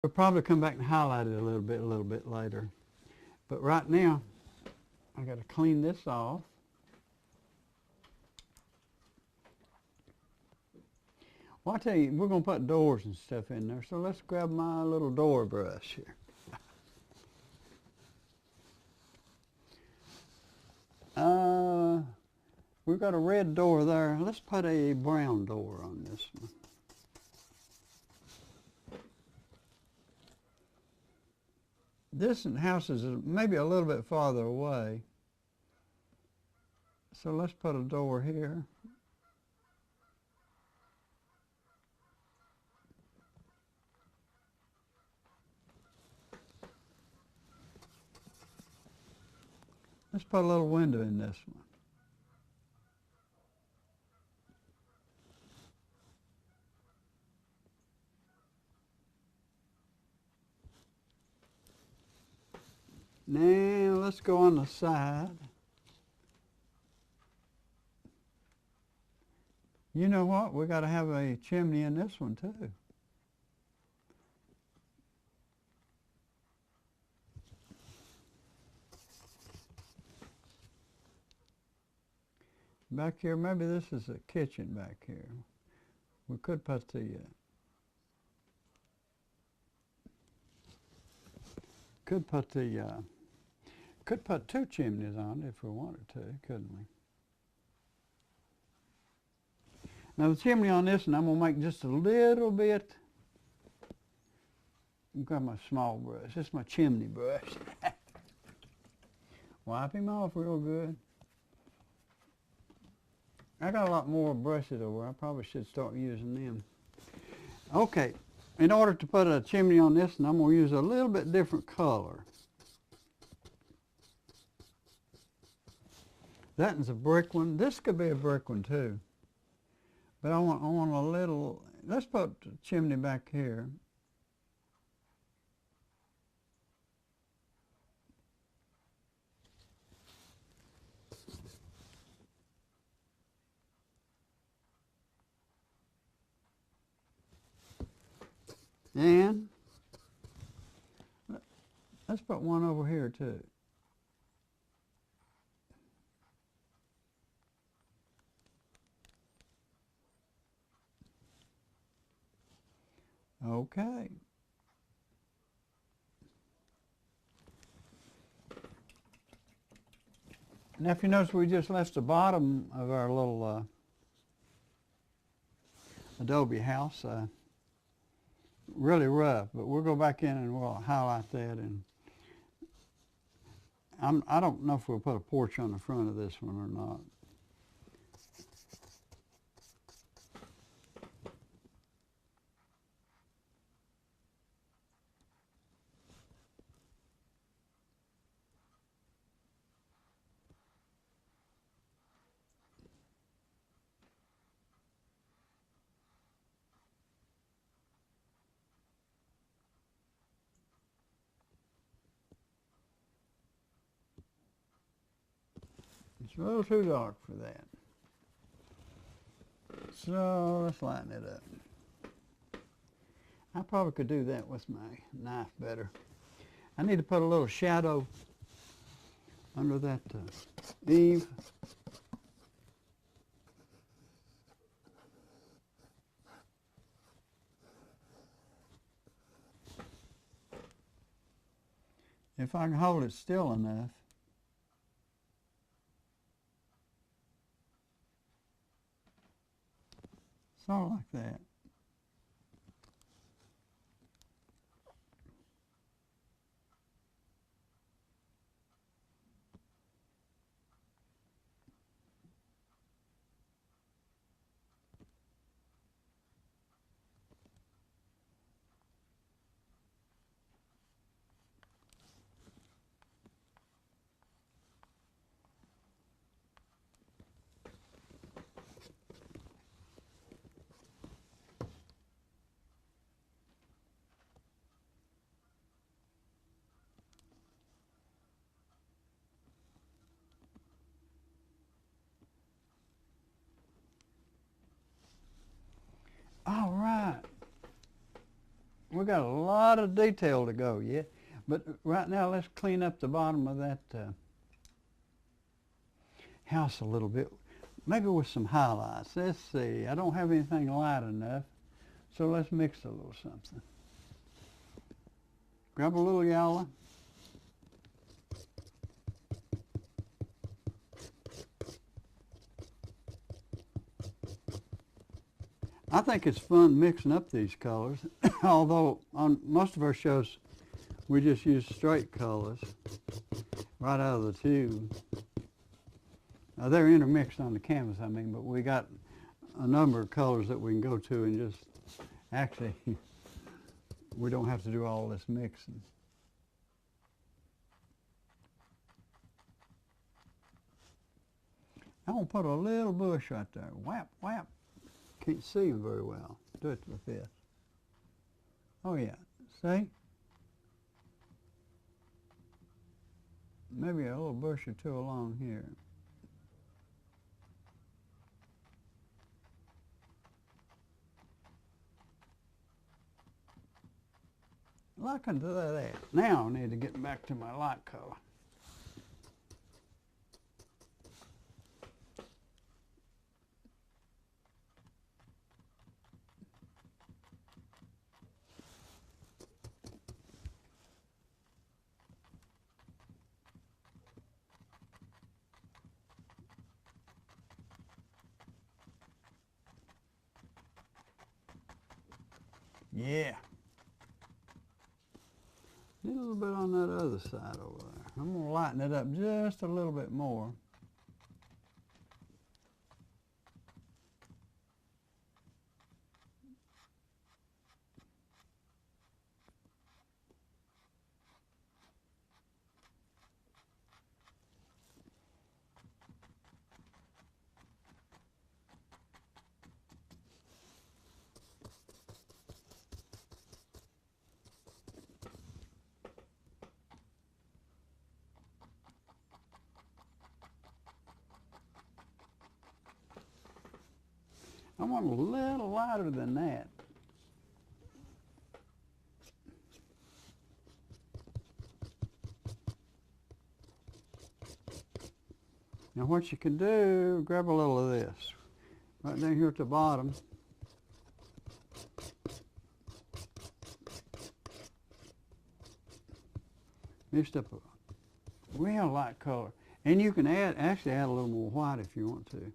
We'll probably come back and highlight it a little bit later. But right now, I got to clean this off. Well, I tell you, we're going to put doors and stuff in there, so let's grab my little door brush here. We've got a red door there. Let's put a brown door on this one. This house is maybe a little bit farther away, so let's put a door here. Let's put a little window in this one. Now let's go on the side. You know what? We got to have a chimney in this one too. Back here, maybe this is a kitchen back here. We could put the could put two chimneys on it if we wanted to, couldn't we? Now the chimney on this one, I'm gonna make just a little bit. I've got my small brush. This is my chimney brush. Wipe him off real good. I got a lot more brushes over. I probably should start using them. Okay, in order to put a chimney on this one, I'm going to use a little bit different color. That one's a brick one. This could be a brick one too. But I want a little, let's put the chimney back here. And let's put one over here too. Okay. Now if you notice, we just left the bottom of our little adobe house really rough, but we'll go back in and we'll highlight that. And I don't know if we'll put a porch on the front of this one or not. It's a little too dark for that. So let's lighten it up. I probably could do that with my knife better. I need to put a little shadow under that eave. If I can hold it still enough. Sort of like that. We got a lot of detail to go yet. But right now, let's clean up the bottom of that house a little bit. Maybe with some highlights. Let's see. I don't have anything light enough, so let's mix a little something. Grab a little yellow. I think it's fun mixing up these colors, although on most of our shows we just use straight colors right out of the tube. They're intermixed on the canvas, I mean, but we got a number of colors that we can go to and just actually we don't have to do all this mixing. I'm going to put a little bush right there. Whap, whap. Can't see him very well. Do it with this. Oh yeah, see? Maybe a little bush or two along here. Well, I can do that. Now I need to get back to my light color. Yeah. Need a little bit on that other side over there. I'm going to lighten it up just a little bit more. I want a little lighter than that. Now what you can do, grab a little of this. Right down here at the bottom. Mixed up a real light color. And you can actually add a little more white if you want to.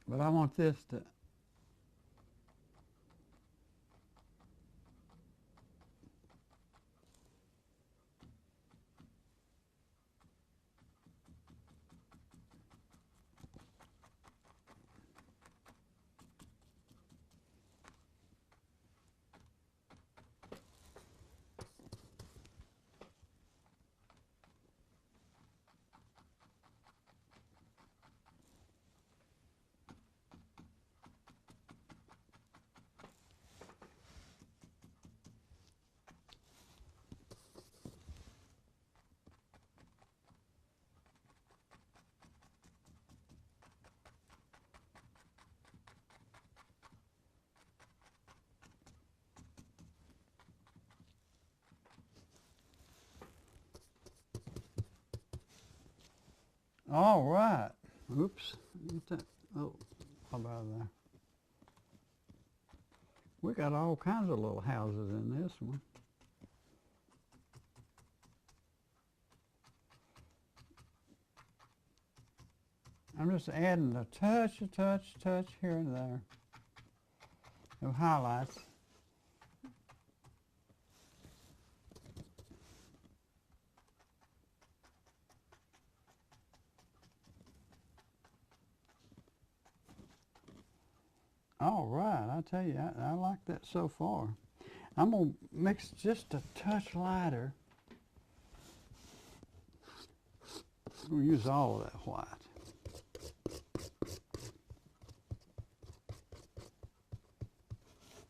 But I want this to, all right. Oops. Get that. Oh, how about there? We got all kinds of little houses in this one. I'm just adding a touch here and there of highlights. All right, I tell you, I like that so far. I'm going to mix just a touch lighter. We'll use all of that white.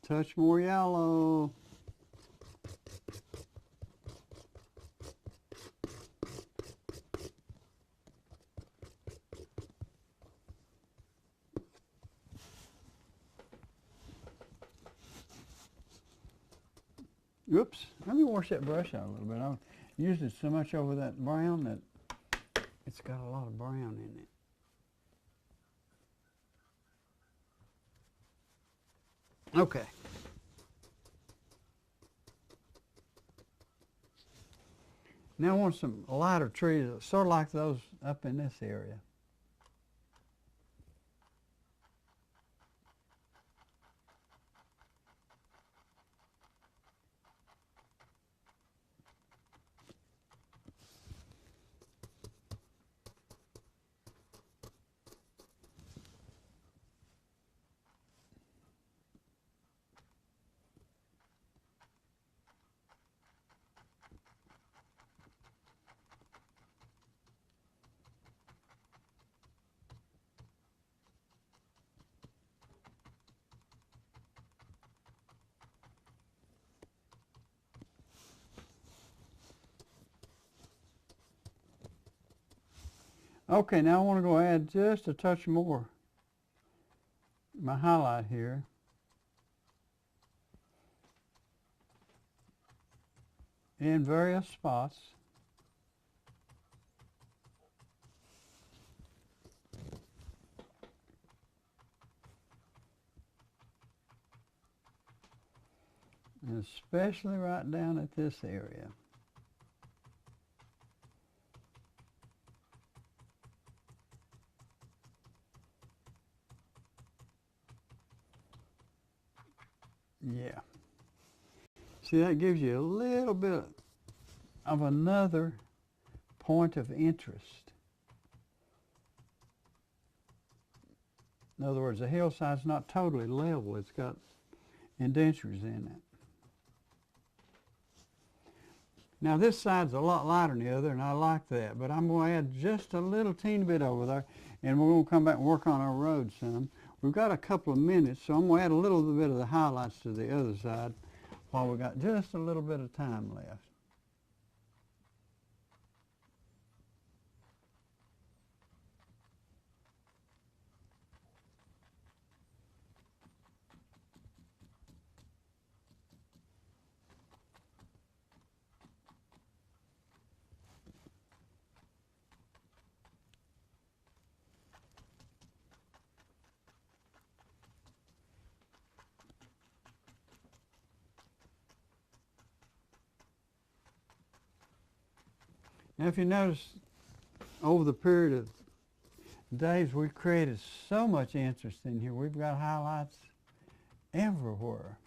Touch more yellow. Oops, let me wash that brush out a little bit. I've used it so much over that brown that it's got a lot of brown in it. Okay. Now I want some lighter trees, sort of like those up in this area. Okay, now I want to go add just a touch more. My highlight here. In various spots. And especially right down at this area. Yeah. See, that gives you a little bit of another point of interest. In other words, the hillside's not totally level. It's got indentures in it. Now this side's a lot lighter than the other, and I like that, but I'm going to add just a little teeny bit over there, and we're going to come back and work on our road some. We've got a couple of minutes, so I'm going to add a little bit of the highlights to the other side while we got just a little bit of time left. Now if you notice, over the period of days, we've created so much interest in here. We've got highlights everywhere.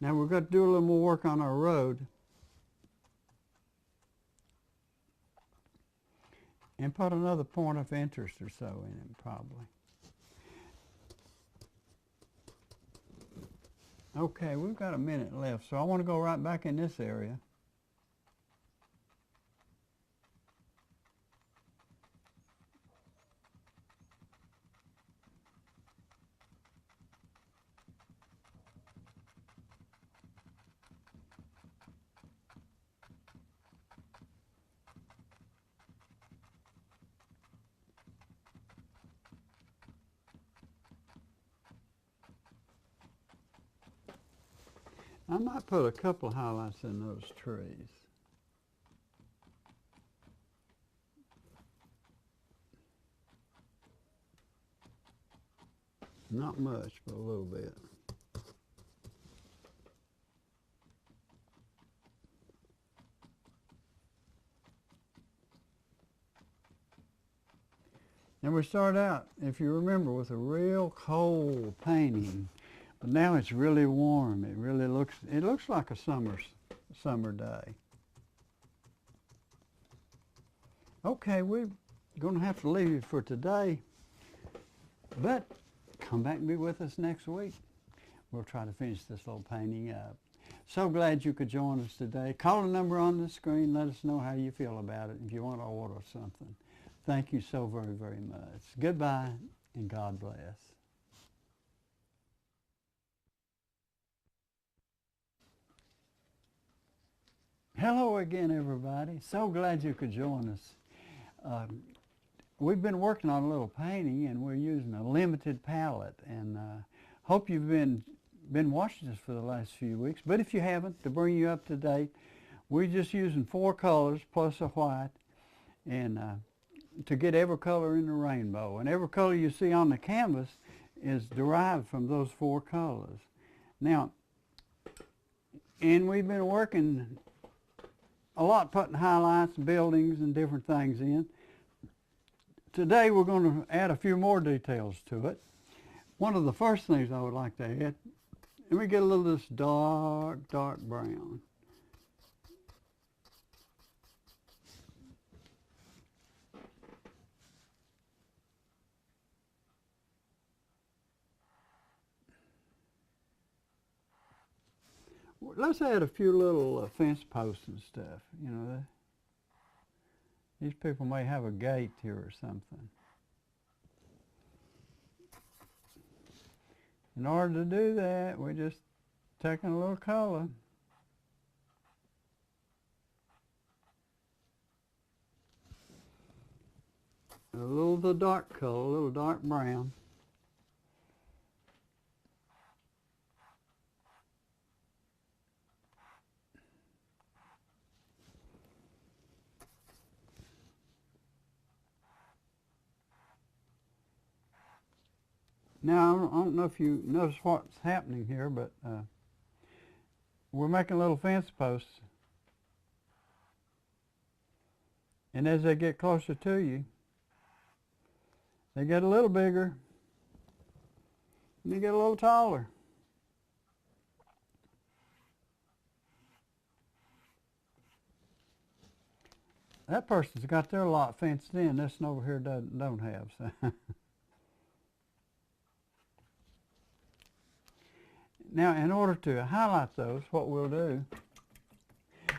Now we've got to do a little more work on our road. And put another point of interest or so in it, probably. Okay, we've got a minute left, so I want to go right back in this area. I might put a couple of highlights in those trees. Not much, but a little bit. And we start out, if you remember, with a real cold painting. But now it's really warm. It really looks like a summer day. Okay, we're going to have to leave you for today, but come back and be with us next week. We'll try to finish this little painting up. So glad you could join us today. Call the number on the screen. Let us know how you feel about it if you want to order something. Thank you so very, very much. Goodbye, and God bless. Hello again, everybody. So glad you could join us. we've been working on a little painting, and we're using a limited palette, and hope you've been watching us for the last few weeks. But if you haven't, to bring you up to date, we're just using 4 colors plus a white, and to get every color in the rainbow. And every color you see on the canvas is derived from those 4 colors. Now, and we've been working a lot putting highlights, buildings, and different things in. Today we're going to add a few more details to it. One of the first things I would like to add, and we get a little of this dark brown. Let's add a few little fence posts and stuff. You know, these people may have a gate here or something. In order to do that, we're just taking a little color. A little of the dark color, a little dark brown. Now, I don't know if you notice what's happening here, but we're making little fence posts. And as they get closer to you, they get a little bigger, and they get a little taller. That person's got their lot fenced in. This one over here don't have. So. Now, in order to highlight those, what we'll do,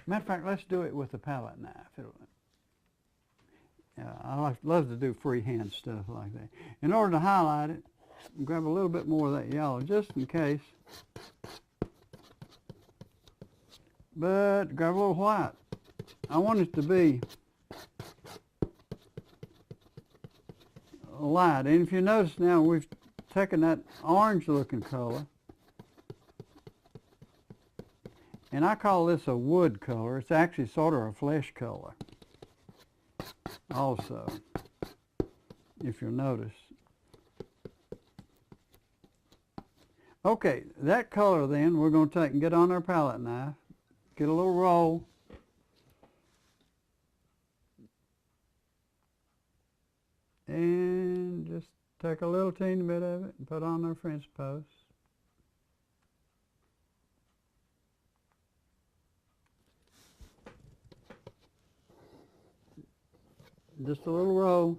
matter of fact, let's do it with a palette knife. I love to do freehand stuff like that. In order to highlight it, grab a little bit more of that yellow, just in case. But grab a little white. I want it to be light. And if you notice now, we've taken that orange-looking color, and I call this a wood color. It's actually sort of a flesh color also, if you'll notice. Okay, that color then we're going to take and get on our palette knife, get a little roll, and just take a little teeny bit of it and put on our fence posts. Just a little roll.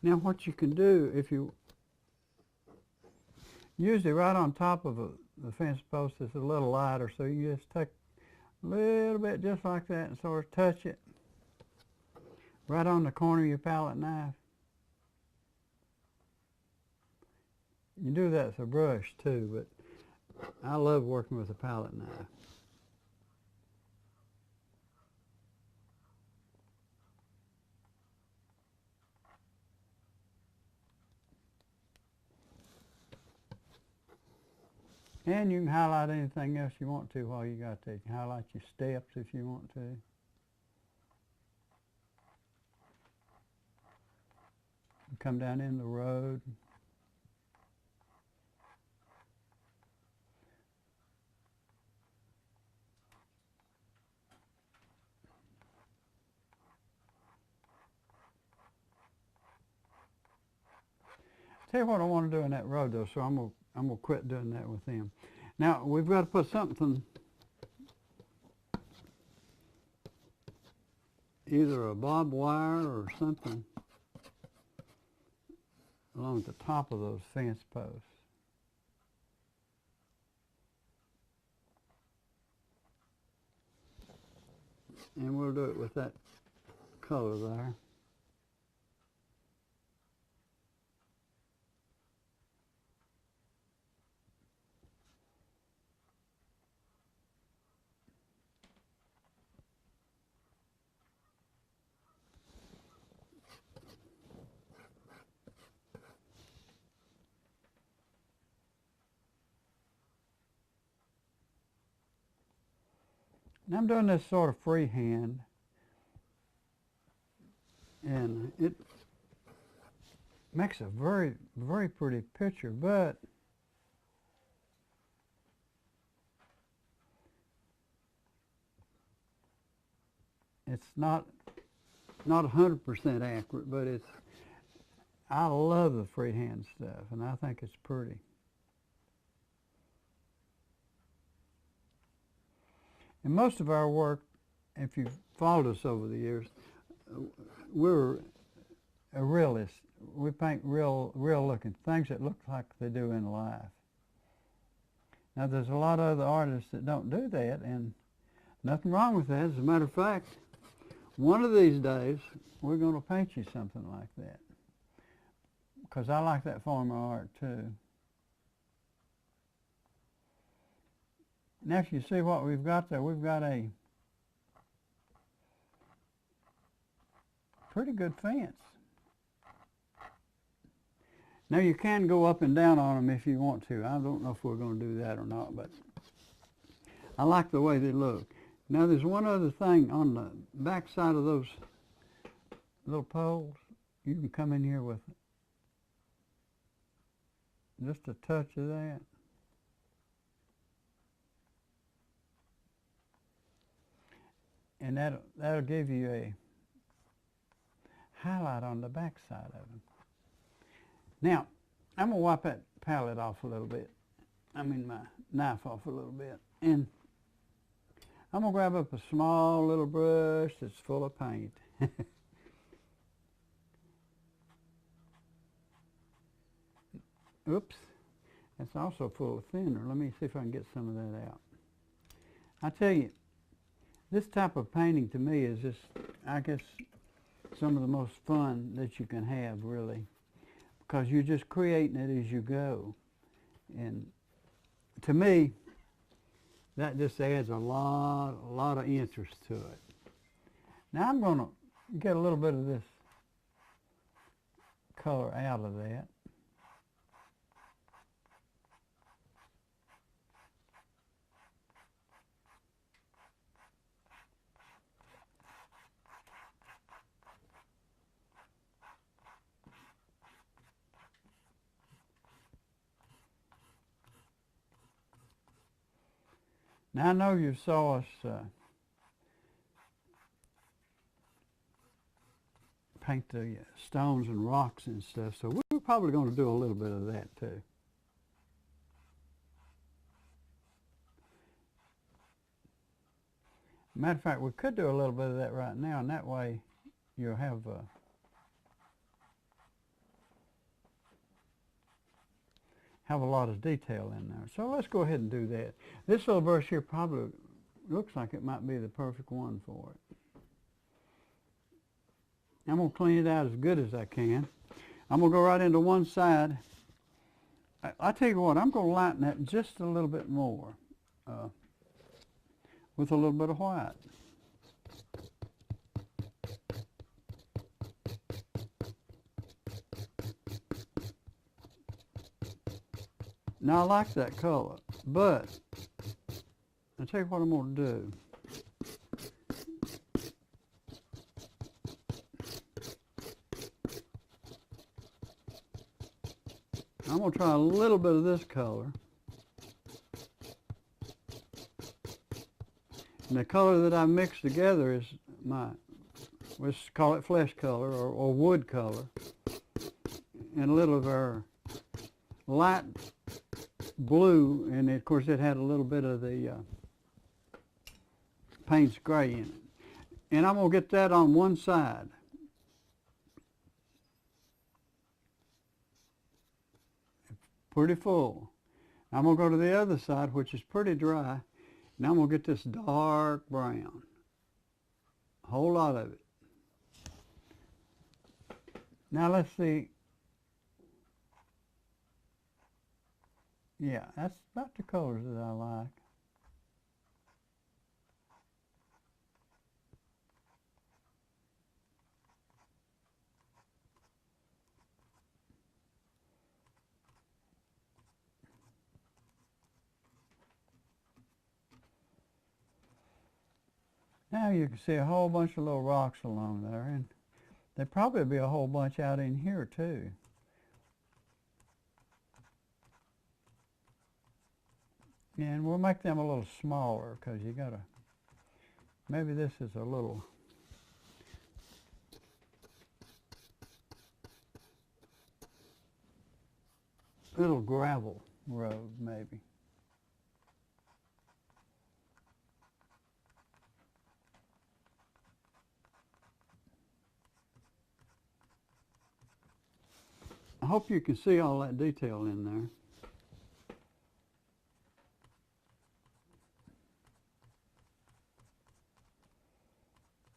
Now what you can do, if you usually right on top of the fence post is a little lighter, so you just take a little bit just like that and sort of touch it right on the corner of your palette knife. You do that with a brush too, but I love working with a palette knife. And you can highlight anything else you want to while you got there. You can highlight your steps if you want to. Come down in the road. Tell you what I want to do in that road though, so I'm gonna quit doing that with them. Now we've got to put something, either a barbed wire or something, along the top of those fence posts. And we'll do it with that color there. Now I'm doing this sort of freehand, and it makes a very, very pretty picture, but it's not 100% accurate, but I love the freehand stuff, and I think it's pretty. And most of our work, if you've followed us over the years, we're a realist. We paint real looking things that look like they do in life. Now there's a lot of other artists that don't do that, and nothing wrong with that. As a matter of fact, one of these days we're going to paint you something like that, because I like that form of art too. Now if you see what we've got there, we've got a pretty good fence. Now you can go up and down on them if you want to. I don't know if we're going to do that or not, but I like the way they look. Now there's one other thing on the back side of those little poles. You can come in here with just a touch of that. And that'll give you a highlight on the back side of them. Now, I'm going to wipe that palette off a little bit. I mean my knife off a little bit. And I'm going to grab up a small little brush that's full of paint. Oops. That's also full of thinner. Let me see if I can get some of that out. I tell you, this type of painting to me is just, I guess, some of the most fun that you can have, really, because you're just creating it as you go. And to me, that just adds a lot of interest to it. Now I'm going to get a little bit of this color out of that. Now I know you saw us paint the stones and rocks and stuff, so we're probably going to do a little bit of that too. Matter of fact, we could do a little bit of that right now, and that way you'll have a lot of detail in there. So let's go ahead and do that. This little brush here probably looks like it might be the perfect one for it. I'm going to clean it out as good as I can. I'm going to go right into one side. I tell you what, I'm going to lighten that just a little bit more with a little bit of white. Now I like that color, but I'll tell you what I'm going to do. I'm going to try a little bit of this color. And the color that I mixed together is let's call it flesh color or wood color. And a little of our light blue, and of course it had a little bit of the Payne's gray in it. And I'm going to get that on one side. pretty full. I'm going to go to the other side, which is pretty dry, and I'm going to get this dark brown. A whole lot of it. Now let's see. Yeah, that's about the colors that I like. Now you can see a whole bunch of little rocks along there, and there'd probably be a whole bunch out in here too. And we'll make them a little smaller because you gotta, maybe this is a little gravel road maybe. I hope you can see all that detail in there.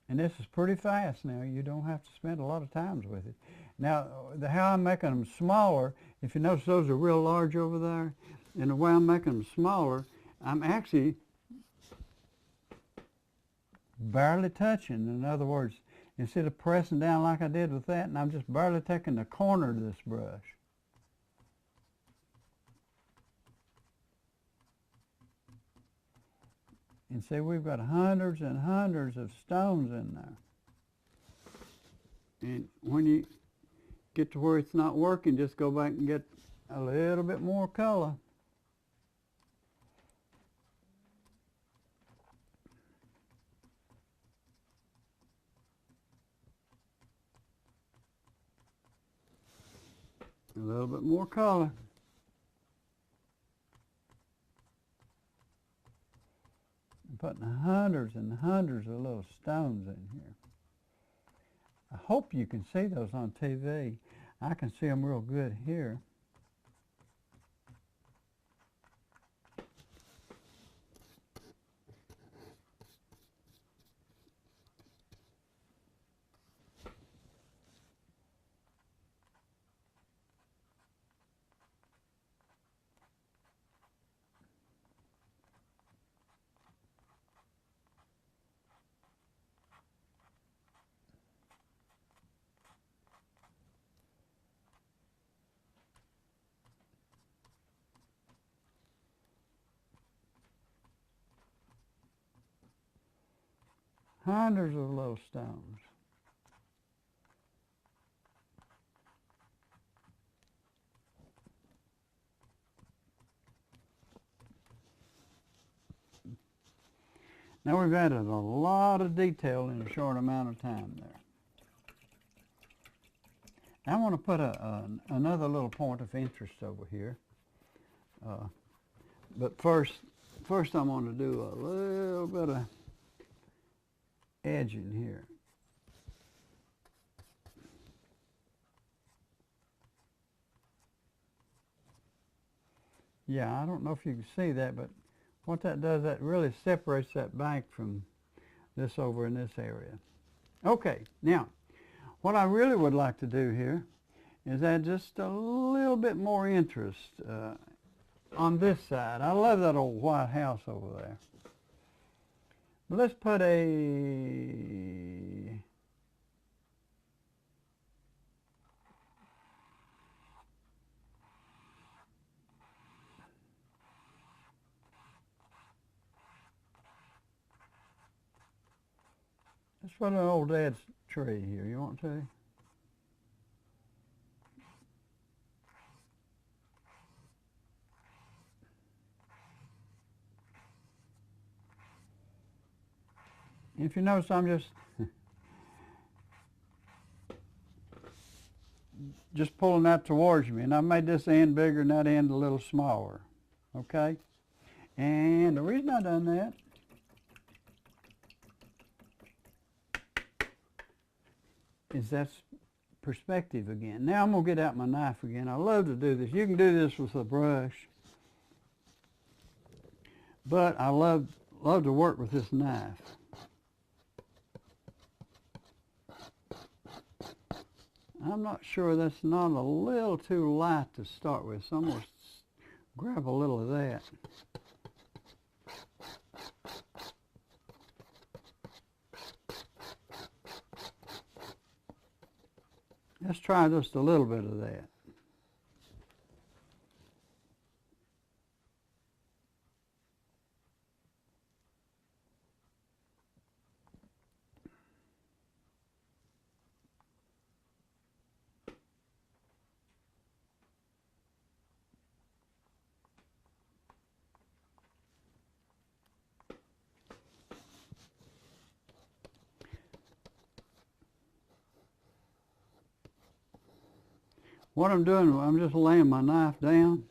And this is pretty fast now. You don't have to spend a lot of time with it. Now, how I'm making them smaller, if you notice those are real large over there, and the way I'm making them smaller, I'm actually barely touching. In other words, instead of pressing down like I did with that, and I'm just barely taking the corner of this brush. And see, we've got hundreds and hundreds of stones in there. And when you get to where it's not working, just go back and get a little bit more color. A little bit more color. I'm putting hundreds and hundreds of little stones in here. I hope you can see those on TV. I can see them real good here. Hundreds of little stones. Now we've added a lot of detail in a short amount of time there. I want to put another little point of interest over here. But first I want to do a little bit of edging here. Yeah, I don't know if you can see that, but what that does, that really separates that bank from this over in this area. Okay, now, what I really would like to do here is add just a little bit more interest on this side. I love that old white house over there. But let's put let's put an old dad's tree here. You want to? If you notice, I'm just pulling that towards me, and I made this end bigger and that end a little smaller. Okay? And the reason I done that is that's perspective again. Now I'm going to get out my knife again. I love to do this. You can do this with a brush, but I love to work with this knife. I'm not sure, that's not a little too light to start with, so I'm going to grab a little of that. Let's try just a little bit of that. What I'm doing, I'm just laying my knife down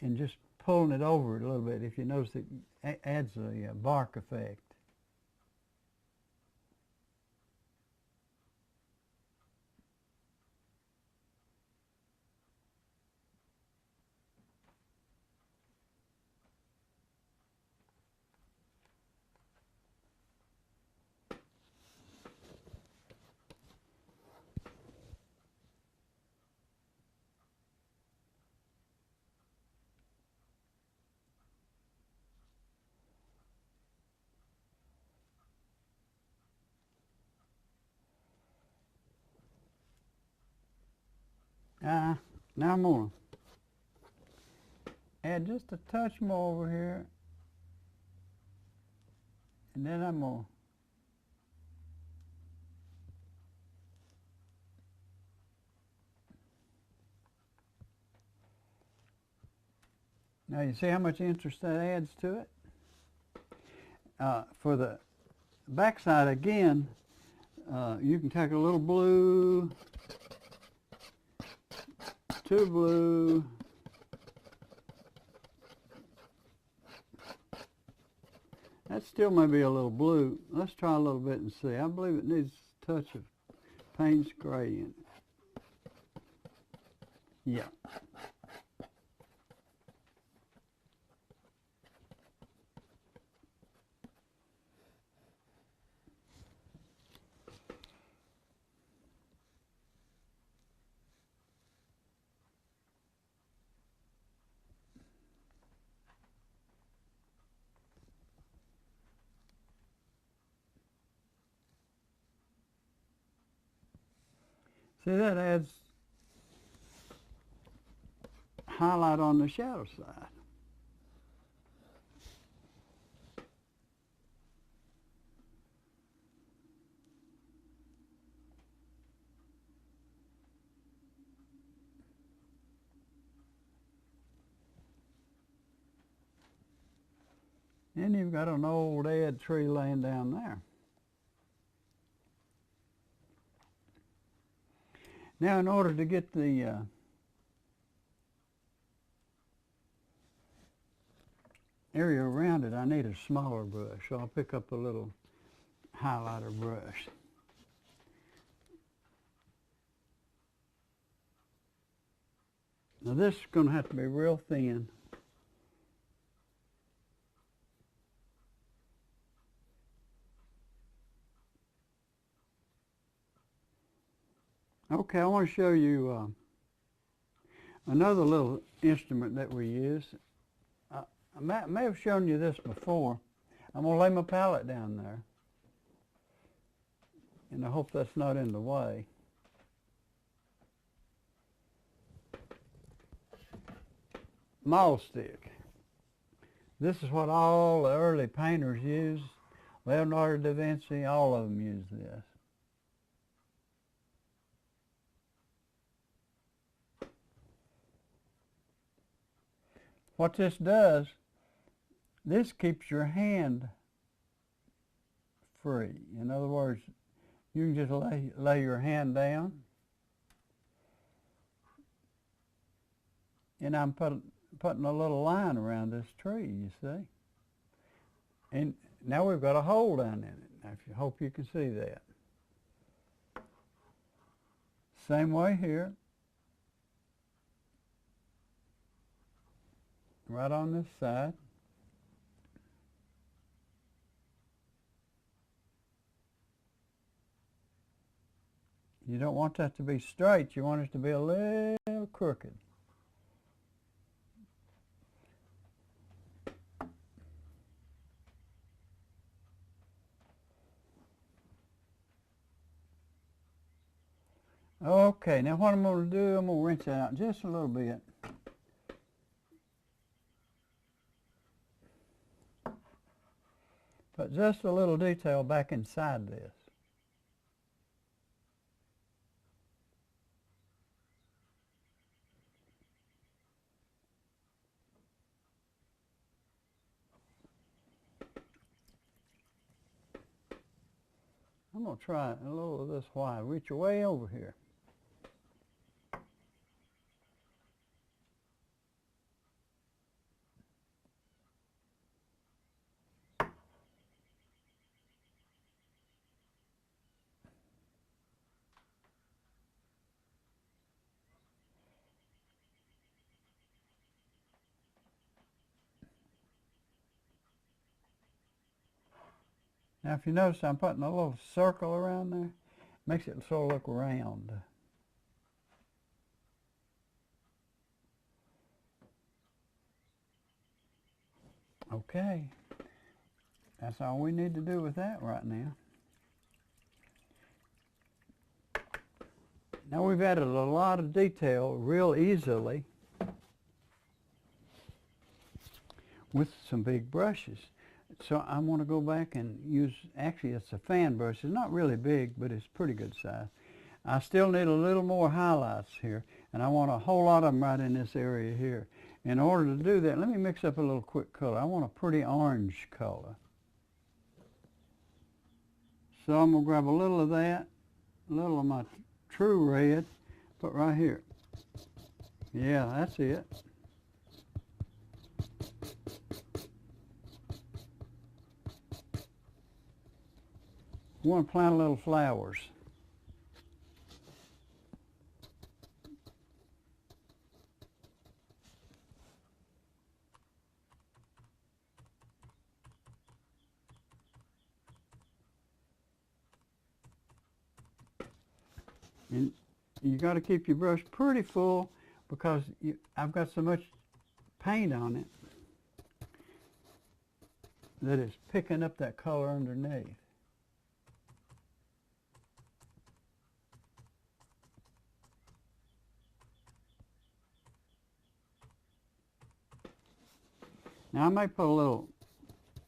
and just pulling it over it a little bit. If you notice, it adds a bark effect. Now I'm going to add just a touch more over here, and then I'm going to now you see how much interest that adds to it? For the backside again, you can take a little blue, two blue, that still may be a little blue. Let's try a little bit and see. I believe it needs a touch of Payne's gray in it. Yeah. See, that adds highlight on the shadow side. And you've got an old dead tree laying down there. Now, in order to get the area around it, I need a smaller brush. So I'll pick up a little highlighter brush. Now this is going to have to be real thin. Okay, I want to show you another little instrument that we use. I may have shown you this before. I'm going to lay my palette down there, and I hope that's not in the way. Maul stick. This is what all the early painters used. Leonardo da Vinci, all of them used this. What this does, this keeps your hand free. In other words, you can just lay your hand down, and I'm putting a little line around this tree, you see. And now we've got a hole down in it. I hope you can see that. Same way here. Right on this side. You don't want that to be straight. You want it to be a little crooked. Okay, now what I'm going to do, I'm going to rinse that out just a little bit. Put just a little detail back inside this. I'm going to try a little of this white. Reach way over here. Now if you notice I'm putting a little circle around there, makes it sort of look round. Okay, that's all we need to do with that right now. Now we've added a lot of detail real easily with some big brushes. So I want to go back and use, actually it's a fan brush. It's not really big, but it's pretty good size. I still need a little more highlights here, and I want a whole lot of them right in this area here. In order to do that, let me mix up a little quick color. I want a pretty orange color. So I'm going to grab a little of that, a little of my true red, put right here. Yeah, that's it. I want to plant a little flowers. And you got to keep your brush pretty full because I've got so much paint on it that it's picking up that color underneath. Now I may put a little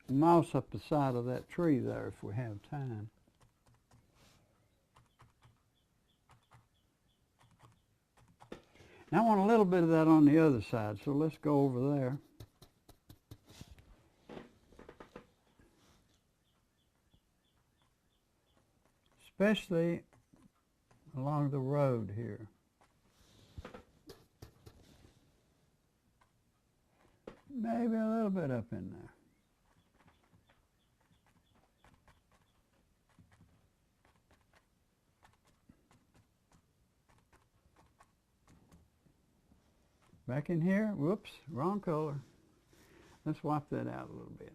moss up the side of that tree there if we have time. Now I want a little bit of that on the other side, so let's go over there. Especially along the road here. Maybe a little bit up in there. Back in here, whoops, wrong color. Let's wipe that out a little bit.